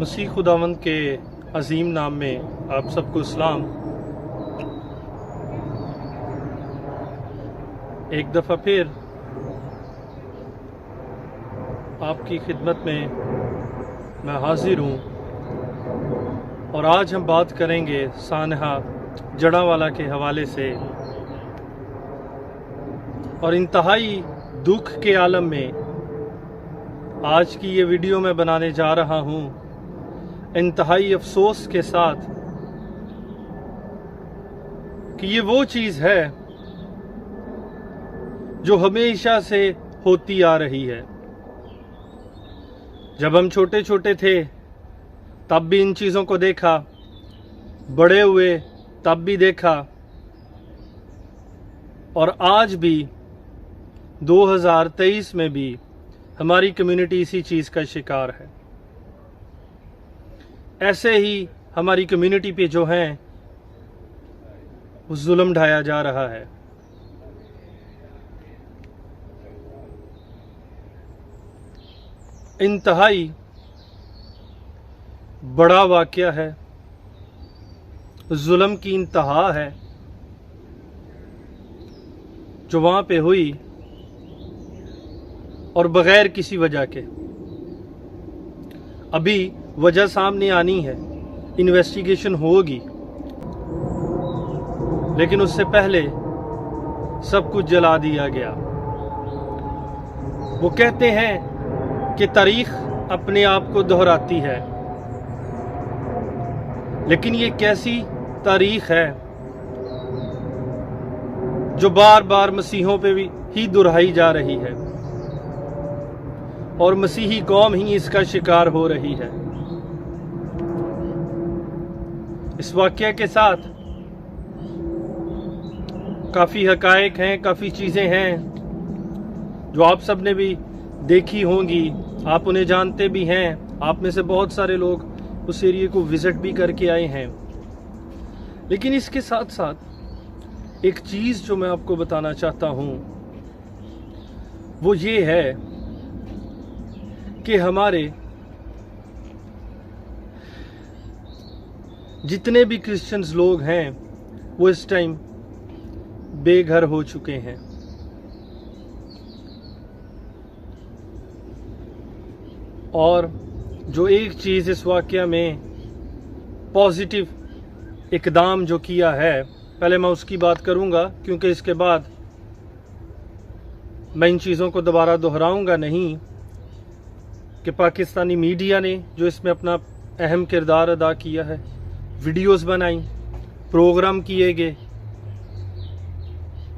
मसीह खुदावंद के अजीम नाम में आप सबको सलाम। एक दफ़ा फिर आपकी खिदमत में मैं हाजिर हूँ और आज हम बात करेंगे सानहा जड़ावाला के हवाले से। और इंतहाई दुख के आलम में आज की ये वीडियो मैं बनाने जा रहा हूँ, इंतहाई अफसोस के साथ कि ये वो चीज़ है जो हमेशा से होती आ रही है। जब हम छोटे छोटे थे तब भी इन चीज़ों को देखा, बड़े हुए तब भी देखा, और आज भी 2023 में भी हमारी कम्युनिटी इसी चीज़ का शिकार है। ऐसे ही हमारी कम्युनिटी पे जो है वो जुल्म ढाया जा रहा है। इंतहाई बड़ा वाक़या है, जुल्म की इंतहा है जो वहाँ पे हुई और बगैर किसी वजह के। अभी वजह सामने आनी है, इन्वेस्टिगेशन होगी, लेकिन उससे पहले सब कुछ जला दिया गया। वो कहते हैं कि तारीख अपने आप को दोहराती है, लेकिन ये कैसी तारीख है जो बार बार मसीहों पे भी ही दोहराई जा रही है और मसीही कौम ही इसका शिकार हो रही है। इस वाक़या के साथ काफ़ी हकायक हैं, काफ़ी चीज़ें हैं जो आप सब ने भी देखी होंगी, आप उन्हें जानते भी हैं। आप में से बहुत सारे लोग उस एरिया को विज़िट भी करके आए हैं। लेकिन इसके साथ साथ एक चीज़ जो मैं आपको बताना चाहता हूँ वो ये है कि हमारे जितने भी क्रिश्चियंस लोग हैं वो इस टाइम बेघर हो चुके हैं। और जो एक चीज़ इस वाक़या में पॉजिटिव इकदाम जो किया है, पहले मैं उसकी बात करूंगा, क्योंकि इसके बाद मैं इन चीज़ों को दोबारा दोहराऊंगा नहीं, कि पाकिस्तानी मीडिया ने जो इसमें अपना अहम किरदार अदा किया है, वीडियोस बनाई, प्रोग्राम किए गए,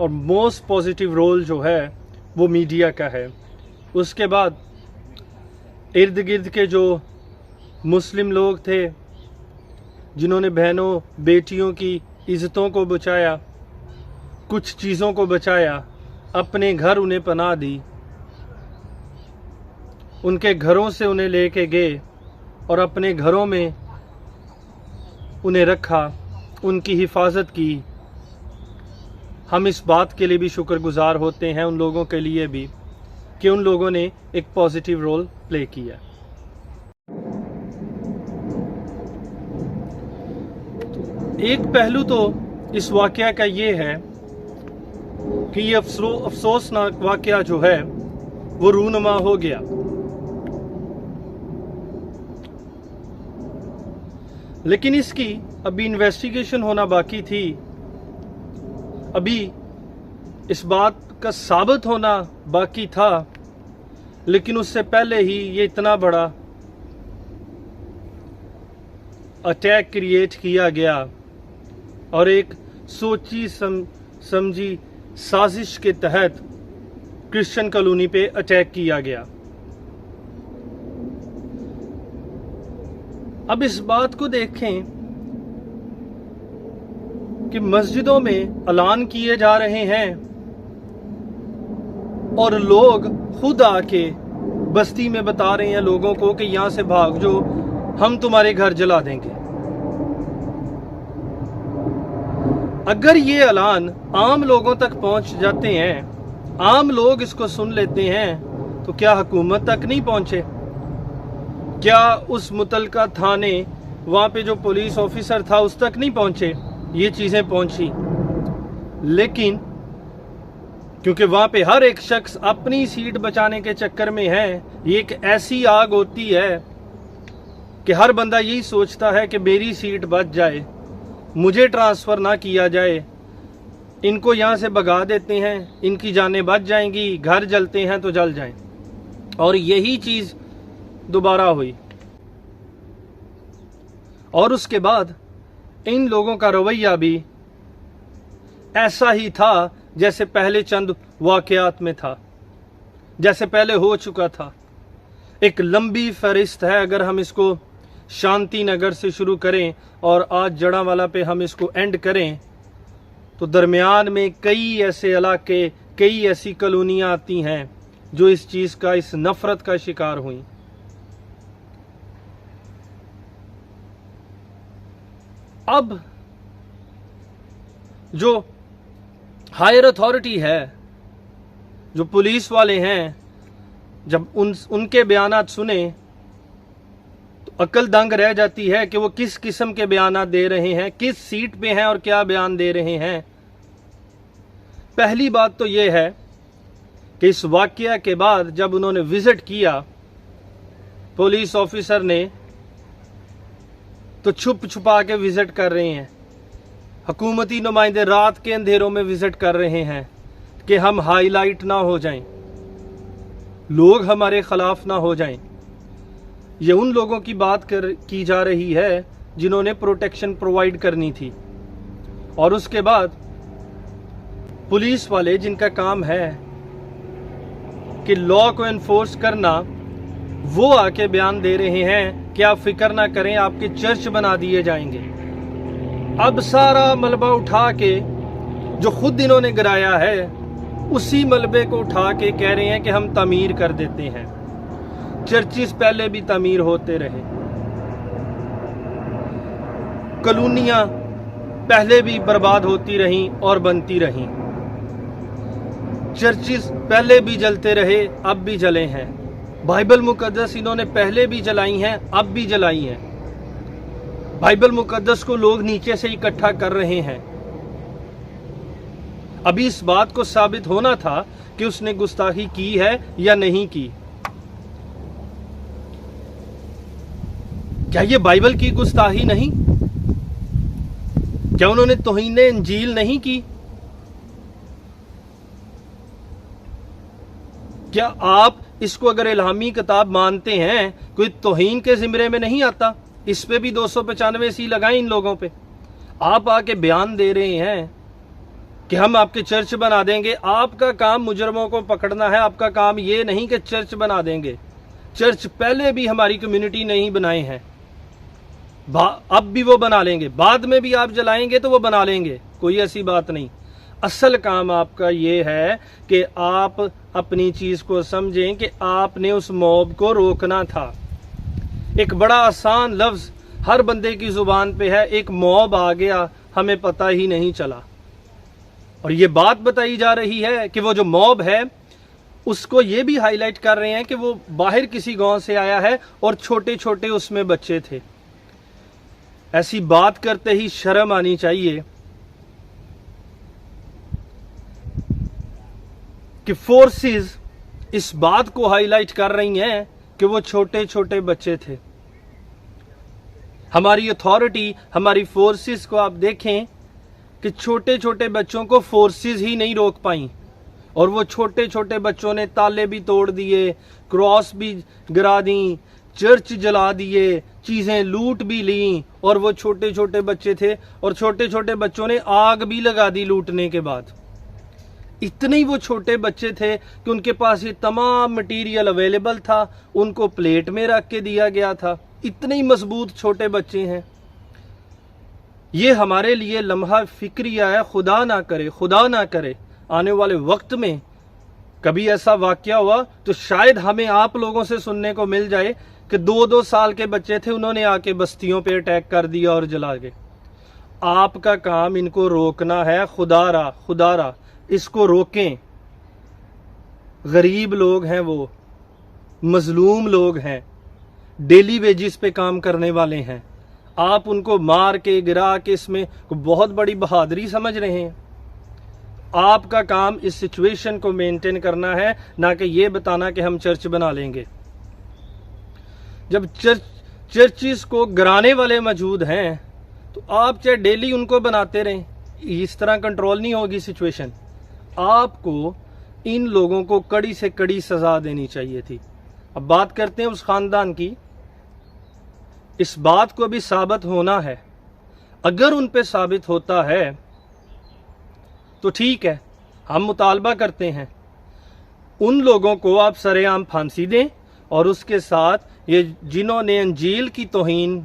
और मोस्ट पॉजिटिव रोल जो है वो मीडिया का है। उसके बाद इर्द गिर्द के जो मुस्लिम लोग थे जिन्होंने बहनों बेटियों की इज़्ज़तों को बचाया, कुछ चीज़ों को बचाया, अपने घर उन्हें पनाह दी, उनके घरों से उन्हें लेके गए और अपने घरों में उन्हें रखा, उनकी हिफाजत की। हम इस बात के लिए भी शुक्रगुजार होते हैं उन लोगों के लिए भी कि उन लोगों ने एक पॉजिटिव रोल प्ले किया। एक पहलू तो इस वाक़या का ये है कि ये अफसोसनाक वाक़या जो है वो रूनुमा हो गया। लेकिन इसकी अभी इन्वेस्टिगेशन होना बाकी थी, अभी इस बात का साबित होना बाकी था, लेकिन उससे पहले ही ये इतना बड़ा अटैक क्रिएट किया गया और एक सोची समझी साजिश के तहत क्रिश्चियन कॉलोनी पे अटैक किया गया। अब इस बात को देखें कि मस्जिदों में ऐलान किए जा रहे हैं और लोग खुद आके बस्ती में बता रहे हैं लोगों को कि यहां से भाग जो, हम तुम्हारे घर जला देंगे। अगर ये ऐलान आम लोगों तक पहुंच जाते हैं, आम लोग इसको सुन लेते हैं, तो क्या हुकूमत तक नहीं पहुंचे? क्या उस मुतलका थाने वहां पे जो पुलिस ऑफिसर था उस तक नहीं पहुंचे? ये चीजें पहुंची, लेकिन क्योंकि वहां पे हर एक शख्स अपनी सीट बचाने के चक्कर में है, ये एक ऐसी आग होती है कि हर बंदा यही सोचता है कि मेरी सीट बच जाए, मुझे ट्रांसफर ना किया जाए, इनको यहां से भगा देते हैं, इनकी जानें बच जाएंगी, घर जलते हैं तो जल जाएं। और यही चीज दोबारा हुई। और उसके बाद इन लोगों का रवैया भी ऐसा ही था जैसे पहले चंद वाकयात में था, जैसे पहले हो चुका था। एक लंबी फहरिस्त है, अगर हम इसको शांति नगर से शुरू करें और आज जड़ावाला पे हम इसको एंड करें, तो दरमियान में कई ऐसे इलाके, कई ऐसी कॉलोनियां आती हैं जो इस चीज का, इस नफरत का शिकार हुई। अब जो हायर अथॉरिटी है, जो पुलिस वाले हैं, जब उनके बयानात सुने तो अकल दंग रह जाती है कि वो किस किस्म के बयानात दे रहे हैं, किस सीट पे हैं और क्या बयान दे रहे हैं। पहली बात तो ये है कि इस वाकया के बाद जब उन्होंने विजिट किया पुलिस ऑफिसर ने, तो छुप छुपा के विजिट कर रहे हैं। हुकूमती नुमाइंदे रात के अंधेरों में विजिट कर रहे हैं कि हम हाईलाइट ना हो जाएं, लोग हमारे खिलाफ ना हो जाएं। ये उन लोगों की बात की जा रही है जिन्होंने प्रोटेक्शन प्रोवाइड करनी थी। और उसके बाद पुलिस वाले, जिनका काम है कि लॉ को एनफोर्स करना, वो आके बयान दे रहे हैं कि आप फिक्र ना करें, आपके चर्च बना दिए जाएंगे। अब सारा मलबा उठा के जो खुद इन्होंने गिराया है, उसी मलबे को उठा के कह रहे हैं कि हम तमीर कर देते हैं। चर्चिस पहले भी तमीर होते रहे, कॉलोनियां पहले भी बर्बाद होती रहीं और बनती रहीं, चर्चिस पहले भी जलते रहे, अब भी जले हैं। बाइबल मुकद्दस इन्होंने पहले भी जलाई हैं, अब भी जलाई हैं। बाइबल मुकद्दस को लोग नीचे से इकट्ठा कर रहे हैं। अभी इस बात को साबित होना था कि उसने गुस्ताखी की है या नहीं की। क्या ये बाइबल की गुस्ताखी नहीं? क्या उन्होंने तौहीन इंजील नहीं की? क्या आप इसको अगर इल्हामी किताब मानते हैं, कोई तौहीन के जिम्रे में नहीं आता? इस पे भी 295 सी लगाएं इन लोगों पे। आप आके बयान दे रहे हैं कि हम आपके चर्च बना देंगे। आपका काम मुजरमों को पकड़ना है, आपका काम ये नहीं कि चर्च बना देंगे। चर्च पहले भी हमारी कम्युनिटी ने ही बनाए हैं, अब भी वो बना लेंगे, बाद में भी आप जलाएंगे तो वो बना लेंगे, कोई ऐसी बात नहीं। असल काम आपका ये है कि आप अपनी चीज को समझें कि आपने उस मॉब को रोकना था। एक बड़ा आसान लफ्ज हर बंदे की जुबान पे है, एक मॉब आ गया, हमें पता ही नहीं चला। और ये बात बताई जा रही है कि वो जो मॉब है उसको ये भी हाईलाइट कर रहे हैं कि वो बाहर किसी गांव से आया है और छोटे छोटे उसमें बच्चे थे। ऐसी बात करते ही शर्म आनी चाहिए कि फोर्सेस इस बात को हाईलाइट कर रही हैं कि वो छोटे छोटे बच्चे थे। हमारी अथॉरिटी, हमारी फोर्सेस को आप देखें कि छोटे छोटे बच्चों को फोर्सेस ही नहीं रोक पाई, और वो छोटे छोटे बच्चों ने ताले भी तोड़ दिए, क्रॉस भी गिरा दी, चर्च जला दिए, चीजें लूट भी ली, और वो छोटे छोटे बच्चे थे और छोटे छोटे बच्चों ने आग भी लगा दी लूटने के बाद। इतने ही वो छोटे बच्चे थे कि उनके पास ये तमाम मटेरियल अवेलेबल था, उनको प्लेट में रख के दिया गया था। इतने ही मजबूत छोटे बच्चे हैं। ये हमारे लिए लम्हा फिक्रिया है। खुदा ना करे आने वाले वक्त में कभी ऐसा वाकया हुआ तो शायद हमें आप लोगों से सुनने को मिल जाए कि 2-2 साल के बच्चे थे, उन्होंने आके बस्तियों पे अटैक कर दिया और जला गए। आपका काम इनको रोकना है। खुदारा इसको रोकें। गरीब लोग हैं, वो मजलूम लोग हैं, डेली वेजिस पे काम करने वाले हैं, आप उनको मार के गिरा के इसमें बहुत बड़ी बहादुरी समझ रहे हैं। आपका काम इस सिचुएशन को मेंटेन करना है, ना कि ये बताना कि हम चर्च बना लेंगे। जब चर्चिस को गिराने वाले मौजूद हैं तो आप चाहे डेली उनको बनाते रहें, इस तरह कंट्रोल नहीं होगी सिचुएशन। आपको इन लोगों को कड़ी से कड़ी सजा देनी चाहिए थी। अब बात करते हैं उस खानदान की। इस बात को भी साबित होना है। अगर उन पे साबित होता है तो ठीक है, हम मुतालबा करते हैं उन लोगों को आप सरेआम फांसी दें, और उसके साथ ये जिन्होंने अंजील की तौहीन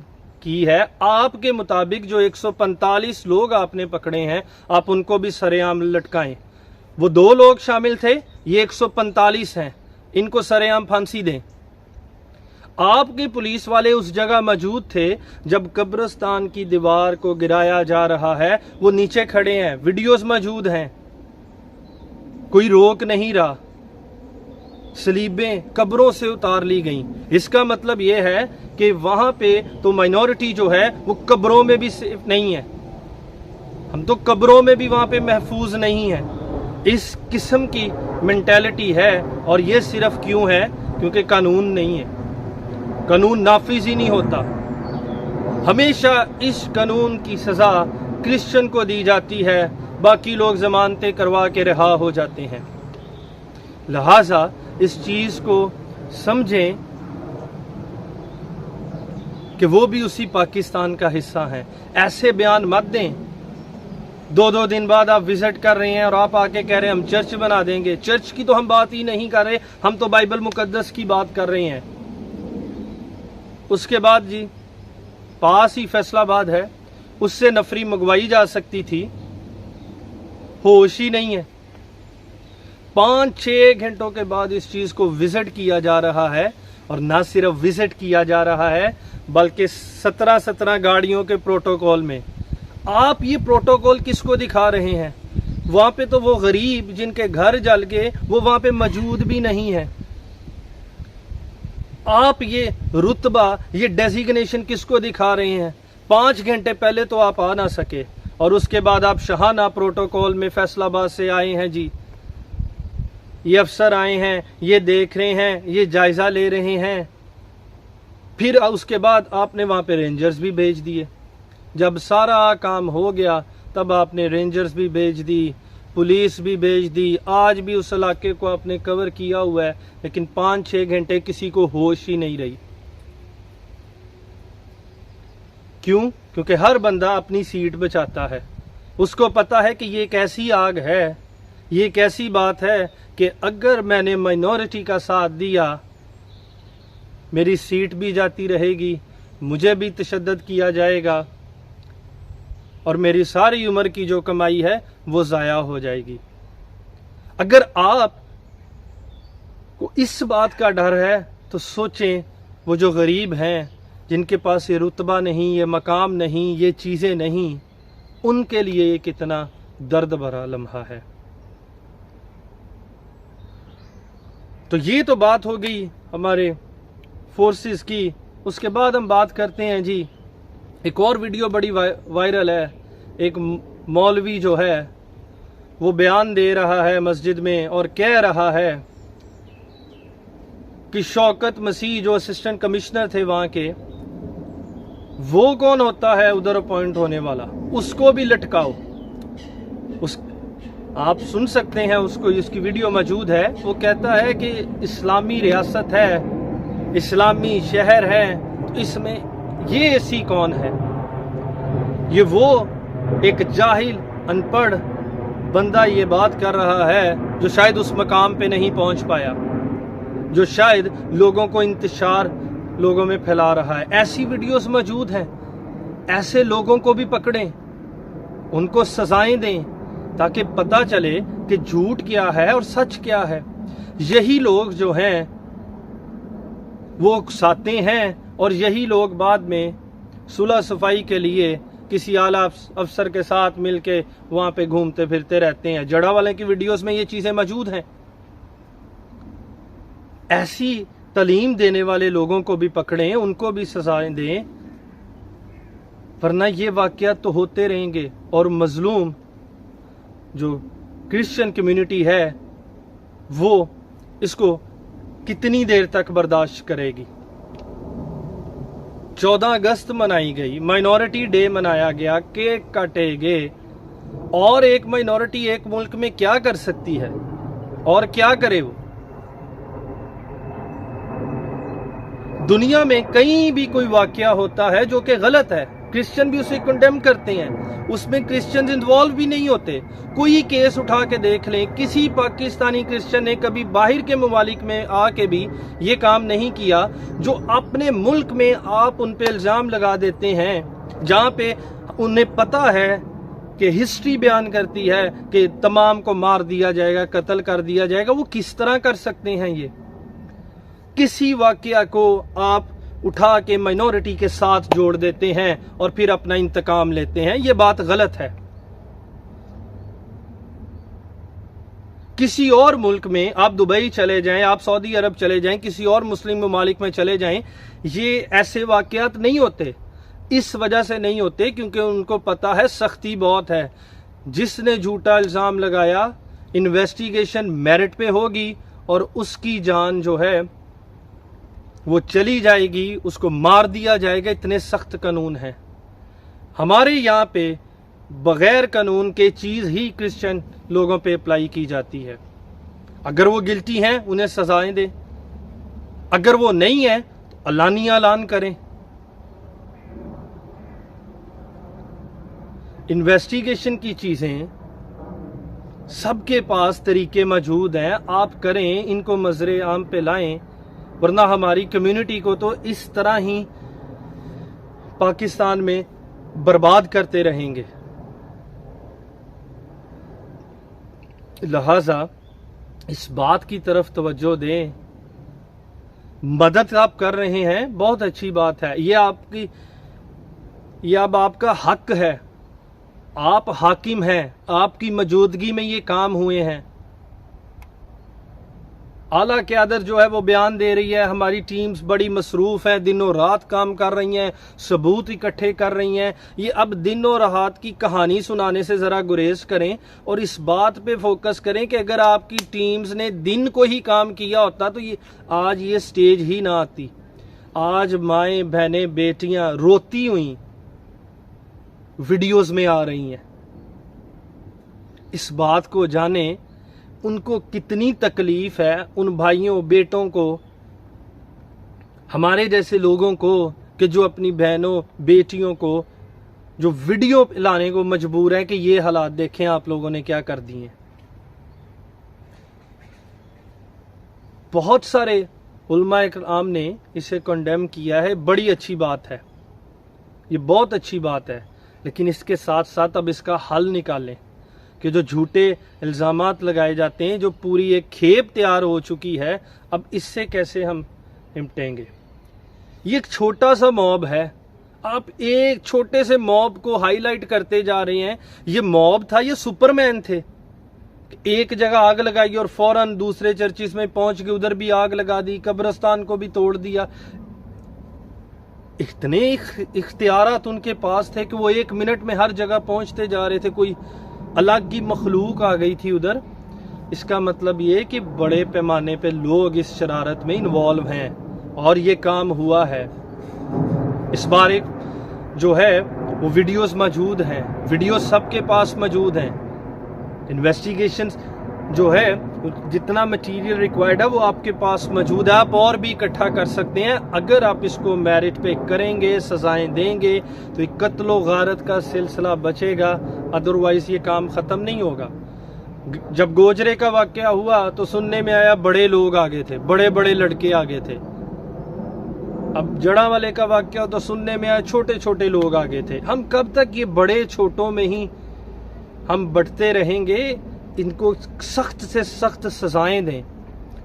की है, आपके मुताबिक जो 145 लोग आपने पकड़े हैं, आप उनको भी सरेआम लटकाएं। वो 2 लोग शामिल थे, ये 145 हैं, इनको सरेआम फांसी दें। आपके पुलिस वाले उस जगह मौजूद थे जब कब्रिस्तान की दीवार को गिराया जा रहा है, वो नीचे खड़े हैं, वीडियोस मौजूद हैं, कोई रोक नहीं रहा। सलीबें कब्रों से उतार ली गईं। इसका मतलब यह है कि वहां पे तो माइनॉरिटी जो है वो कब्रों में भी सेफ नहीं है, हम तो कब्रों में भी वहां पे महफूज नहीं है। इस किस्म की मेंटालिटी है, और ये सिर्फ क्यों है? क्योंकि कानून नहीं है, कानून नाफिज ही नहीं होता। हमेशा इस कानून की सजा क्रिश्चियन को दी जाती है, बाकी लोग जमानतें करवा के रिहा हो जाते हैं। लिहाजा इस चीज को समझें कि वो भी उसी पाकिस्तान का हिस्सा है। ऐसे बयान मत दें। 2-2 दिन बाद आप विजिट कर रहे हैं और आप आके कह रहे हैं हम चर्च बना देंगे। चर्च की तो हम बात ही नहीं कर रहे, हम तो बाइबल मुकद्दस की बात कर रहे हैं। उसके बाद जी पास ही फैसलाबाद है, उससे नफरी मंगवाई जा सकती थी, होश ही नहीं है। 5-6 घंटों के बाद इस चीज को विजिट किया जा रहा है, और ना सिर्फ विजिट किया जा रहा है बल्कि 17 गाड़ियों के प्रोटोकॉल में। आप ये प्रोटोकॉल किसको दिखा रहे हैं? वहां पे तो वो गरीब जिनके घर जल गए वो वहां पे मौजूद भी नहीं है। आप ये रुतबा, ये डेजिग्नेशन किसको दिखा रहे हैं? 5 घंटे पहले तो आप आ ना सके, और उसके बाद आप शाहाना प्रोटोकॉल में फैसलाबाद से आए हैं जी। ये अफसर आए हैं, ये देख रहे हैं, ये जायजा ले रहे हैं। फिर उसके बाद आपने वहां पे रेंजर्स भी भेज दिए। जब सारा काम हो गया तब आपने रेंजर्स भी भेज दी, पुलिस भी भेज दी। आज भी उस इलाके को आपने कवर किया हुआ है, लेकिन 5-6 घंटे किसी को होश ही नहीं रही। क्यों? क्योंकि हर बंदा अपनी सीट बचाता है। उसको पता है कि ये एक ऐसी आग है, ये एक ऐसी बात है कि अगर मैंने माइनॉरिटी का साथ दिया, मेरी सीट भी जाती रहेगी, मुझे भी तशद्दद किया जाएगा, और मेरी सारी उम्र की जो कमाई है वो ज़ाया हो जाएगी। अगर आप को इस बात का डर है तो सोचें, वो जो गरीब हैं, जिनके पास ये रुतबा नहीं, ये मकाम नहीं, ये चीज़ें नहीं, उनके लिए ये कितना दर्द भरा लम्हा है। तो ये तो बात हो गई हमारे फोर्सेस की। उसके बाद हम बात करते हैं जी, एक और वीडियो बड़ी वायरल है। एक मौलवी जो है वो बयान दे रहा है मस्जिद में और कह रहा है कि शौकत मसीह जो असिस्टेंट कमिश्नर थे वहां के, वो कौन होता है उधर अपॉइंट होने वाला, उसको भी लटकाओ। आप सुन सकते हैं उसको, इसकी वीडियो मौजूद है। वो कहता है कि इस्लामी रियासत है, इस्लामी शहर है, तो इसमें ये ऐसी कौन है? ये वो एक जाहिल अनपढ़ बंदा ये बात कर रहा है जो शायद उस मकाम पे नहीं पहुंच पाया, जो शायद लोगों को इंतशार लोगों में फैला रहा है। ऐसी वीडियोस मौजूद हैं। ऐसे लोगों को भी पकड़ें, उनको सजाएं दें, ताकि पता चले कि झूठ क्या है और सच क्या है। यही लोग जो हैं वो उकसाते हैं, और यही लोग बाद में सुलह सफाई के लिए किसी आला अफसर के साथ मिलके वहां पे घूमते फिरते रहते हैं। जड़ा वाले की वीडियोस में ये चीजें मौजूद हैं। ऐसी तालीम देने वाले लोगों को भी पकड़ें, उनको भी सजाएं दें, वरना ये वाक़यात तो होते रहेंगे और मजलूम जो क्रिश्चियन कम्युनिटी है वो इसको कितनी देर तक बर्दाश्त करेगी। 14 अगस्त मनाई गई, माइनॉरिटी डे मनाया गया, केक काटे गए, और एक माइनॉरिटी एक मुल्क में क्या कर सकती है और क्या करे वो। दुनिया में कहीं भी कोई वाकया होता है जो कि गलत है, क्रिश्चियन भी उसे कंडेम करते हैं, उसमें क्रिश्चियंस इन्वॉल्व भी नहीं होते। कोई केस उठा के देख लें, किसी पाकिस्तानी क्रिश्चियन ने कभी बाहर के ममालिक में आके भी ये काम नहीं किया जो अपने मुल्क में आप उन पे इल्ज़ाम लगा देते हैं, जहाँ पे उन्हें पता है कि हिस्ट्री बयान करती है कि तमाम को मार दिया जाएगा, कत्ल कर दिया जाएगा। वो किस तरह कर सकते हैं? ये किसी वाकया को आप उठा के माइनॉरिटी के साथ जोड़ देते हैं और फिर अपना इंतकाम लेते हैं। ये बात गलत है। किसी और मुल्क में आप दुबई चले जाएं, आप सऊदी अरब चले जाएं, किसी और मुस्लिम ममालिक में चले जाएं, ये ऐसे वाकयात नहीं होते। इस वजह से नहीं होते क्योंकि उनको पता है सख्ती बहुत है। जिसने झूठा इल्जाम लगाया, इन्वेस्टिगेशन मेरिट पे होगी और उसकी जान जो है वो चली जाएगी, उसको मार दिया जाएगा। इतने सख्त कानून हैं हमारे यहाँ पे। बगैर कानून के चीज़ ही क्रिश्चियन लोगों पे अप्लाई की जाती है। अगर वो गिल्टी हैं उन्हें सजाएं दें, अगर वो नहीं है तो अलानिया ऐलान करें। इन्वेस्टिगेशन की चीज़ें सबके पास तरीके मौजूद हैं, आप करें, इनको मजरे आम पे लाएं, वरना हमारी कम्युनिटी को तो इस तरह ही पाकिस्तान में बर्बाद करते रहेंगे। लिहाजा इस बात की तरफ तवज्जो दें। मदद आप कर रहे हैं, बहुत अच्छी बात है। ये अब आपका हक है, आप हाकिम हैं, आपकी मौजूदगी में ये काम हुए हैं। आला क़यादत जो है वो बयान दे रही है, हमारी टीम्स बड़ी मसरूफ हैं, दिनों रात काम कर रही हैं, सबूत इकट्ठे कर रही हैं। ये अब दिनों रात की कहानी सुनाने से ज़रा गुरेज करें और इस बात पे फोकस करें कि अगर आपकी टीम्स ने दिन को ही काम किया होता तो ये आज ये स्टेज ही ना आती। आज माएँ बहनें बेटियां रोती हुई वीडियोस में आ रही हैं। इस बात को जाने उनको कितनी तकलीफ है, उन भाइयों बेटों को, हमारे जैसे लोगों को कि जो अपनी बहनों बेटियों को जो वीडियो लाने को मजबूर है कि ये हालात देखें आप लोगों ने क्या कर दिए। बहुत सारे उलमा इकराम ने इसे कंडेम किया है, बड़ी अच्छी बात है, ये बहुत अच्छी बात है। लेकिन इसके साथ साथ अब इसका हल निकालें कि जो झूठे इल्ज़ामात लगाए जाते हैं, जो पूरी एक खेप तैयार हो चुकी है, अब इससे कैसे हम निपटेंगे। ये एक छोटा सा मॉब है, आप एक छोटे से मॉब को हाईलाइट करते जा रहे हैं। ये मॉब था, ये सुपरमैन थे। एक जगह आग लगाई और फौरन दूसरे चर्चिस में पहुंच के उधर भी आग लगा दी, कब्रिस्तान को भी तोड़ दिया। इतने इख्तियारात उनके पास थे कि वो 1 मिनट में हर जगह पहुंचते जा रहे थे। कोई अलग ही मखलूक आ गई थी उधर। इसका मतलब ये कि बड़े पैमाने पे लोग इस शरारत में इन्वॉल्व हैं और ये काम हुआ है। इस बार एक जो है वो वीडियोस मौजूद हैं, वीडियोस सबके पास मौजूद हैं। इन्वेस्टिगेशन जो है जितना मटेरियल रिक्वायर्ड है वो आपके पास मौजूद है, आप और भी इकट्ठा कर सकते हैं। अगर आप इसको मेरिट पे करेंगे, सजाएं देंगे तो एक कत्लो गारत का सिलसिला बचेगा, अदरवाइज ये काम ख़त्म नहीं होगा। जब गोजरे का वाकया हुआ तो सुनने में आया बड़े लोग आगे थे, बड़े बड़े लड़के आगे थे। अब जड़ा वाले का वाकया तो सुनने में आया छोटे छोटे लोग आगे थे। हम कब तक ये बड़े छोटों में ही हम बढ़ते रहेंगे? इनको सख्त से सख्त सजाएं दें,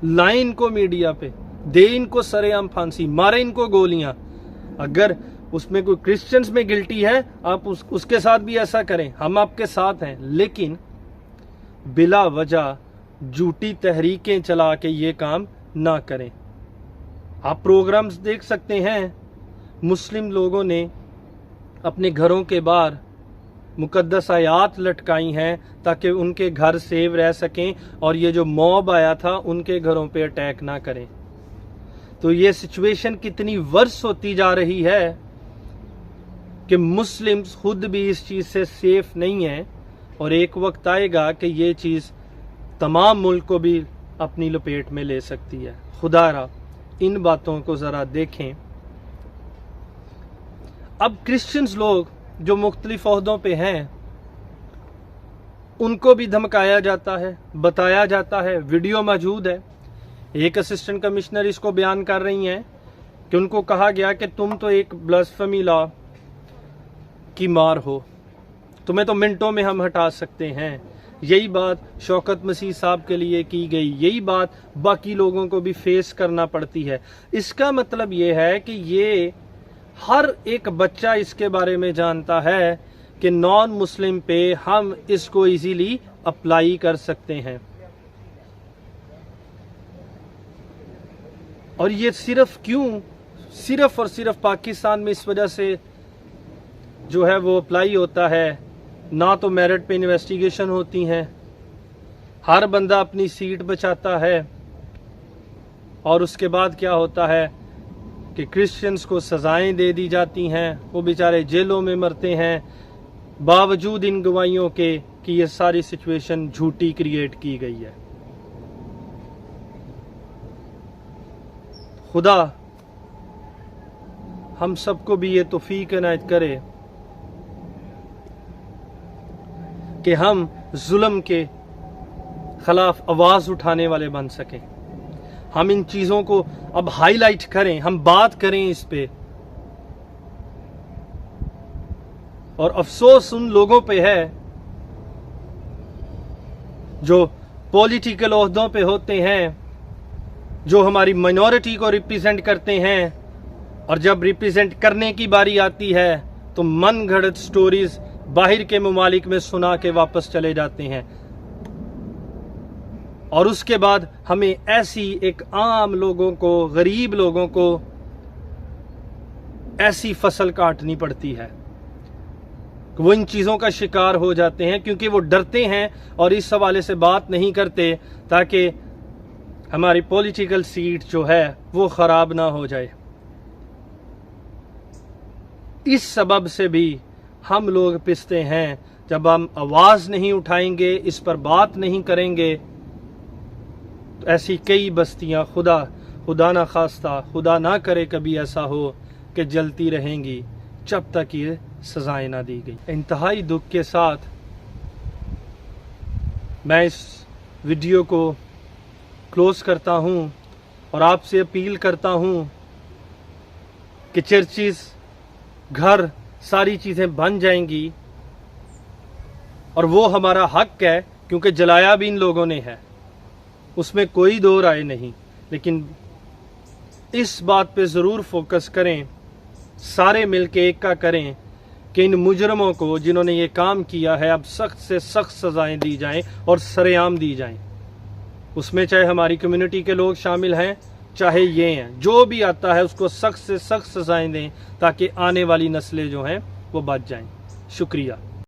लाएं इनको मीडिया पे, दे इनको सरेआम फांसी, मारे इनको गोलियां। अगर उसमें कोई क्रिश्चियंस में गिल्टी है आप उसके साथ भी ऐसा करें, हम आपके साथ हैं। लेकिन बिला वजह झूठी तहरीकें चला के ये काम ना करें। आप प्रोग्राम्स देख सकते हैं, मुस्लिम लोगों ने अपने घरों के बाहर मुकद्दस आयात लटकाई हैं ताकि उनके घर सेव रह सकें और ये जो मॉब आया था उनके घरों पे अटैक ना करें। तो ये सिचुएशन कितनी वर्स होती जा रही है कि मुस्लिम्स खुद भी इस चीज़ से सेफ नहीं हैं और एक वक्त आएगा कि ये चीज़ तमाम मुल्क को भी अपनी लपेट में ले सकती है। खुदारा इन बातों को ज़रा देखें। अब क्रिश्चियंस लोग जो मुख्तलिफ ओहदों पे हैं उनको भी धमकाया जाता है, बताया जाता है, वीडियो मौजूद है। एक असिस्टेंट कमिश्नर इसको बयान कर रही हैं कि उनको कहा गया कि तुम तो एक ब्लास्फेमी लॉ की मार हो, तुम्हें तो मिनटों में हम हटा सकते हैं। यही बात शौकत मसीह साहब के लिए की गई, यही बात बाकी लोगों को भी फेस करना पड़ती है। इसका मतलब ये है कि ये हर एक बच्चा इसके बारे में जानता है कि नॉन मुस्लिम पे हम इसको इजीली अप्लाई कर सकते हैं। और ये सिर्फ क्यों, सिर्फ और सिर्फ पाकिस्तान में इस वजह से जो है वो अप्लाई होता है, ना तो मेरिट पे इन्वेस्टिगेशन होती हैं, हर बंदा अपनी सीट बचाता है और उसके बाद क्या होता है कि क्रिश्चियंस को सजाएं दे दी जाती हैं, वो बेचारे जेलों में मरते हैं, बावजूद इन गवाहियों के कि ये सारी सिचुएशन झूठी क्रिएट की गई है। खुदा हम सबको भी ये तौफीक इनायत करे कि हम जुल्म के खिलाफ आवाज उठाने वाले बन सकें। हम इन चीजों को अब हाईलाइट करें, हम बात करें इस पे। और अफसोस उन लोगों पे है जो पॉलिटिकल ओहदों पे होते हैं, जो हमारी माइनॉरिटी को रिप्रेजेंट करते हैं, और जब रिप्रेजेंट करने की बारी आती है तो मन घड़त स्टोरीज बाहर के ममालिक में सुना के वापस चले जाते हैं। और उसके बाद हमें ऐसी एक आम लोगों को, गरीब लोगों को ऐसी फसल काटनी पड़ती है, वो इन चीज़ों का शिकार हो जाते हैं क्योंकि वो डरते हैं और इस हवाले से बात नहीं करते ताकि हमारी पॉलिटिकल सीट जो है वो खराब ना हो जाए। इस सबब से भी हम लोग पिसते हैं। जब हम आवाज़ नहीं उठाएंगे, इस पर बात नहीं करेंगे, तो ऐसी कई बस्तियां खुदा ना खास्ता, खुदा ना करे कभी ऐसा हो कि जलती रहेंगी जब तक ये सजाएं ना दी गई। इंतहाई दुख के साथ मैं इस वीडियो को क्लोज करता हूं और आपसे अपील करता हूं कि चर्चिस, घर, सारी चीज़ें बन जाएंगी और वो हमारा हक है क्योंकि जलाया भी इन लोगों ने है, उसमें कोई दो राय नहीं। लेकिन इस बात पे ज़रूर फोकस करें, सारे मिलके एक का करें कि इन मुजरमों को जिन्होंने ये काम किया है अब सख्त से सख्त सजाएं दी जाएं और सरेआम दी जाएं। उसमें चाहे हमारी कम्युनिटी के लोग शामिल हैं, चाहे ये हैं, जो भी आता है उसको सख्त से सख्त सजाएं दें ताकि आने वाली नस्लें जो हैं वो बच जाएं। शुक्रिया।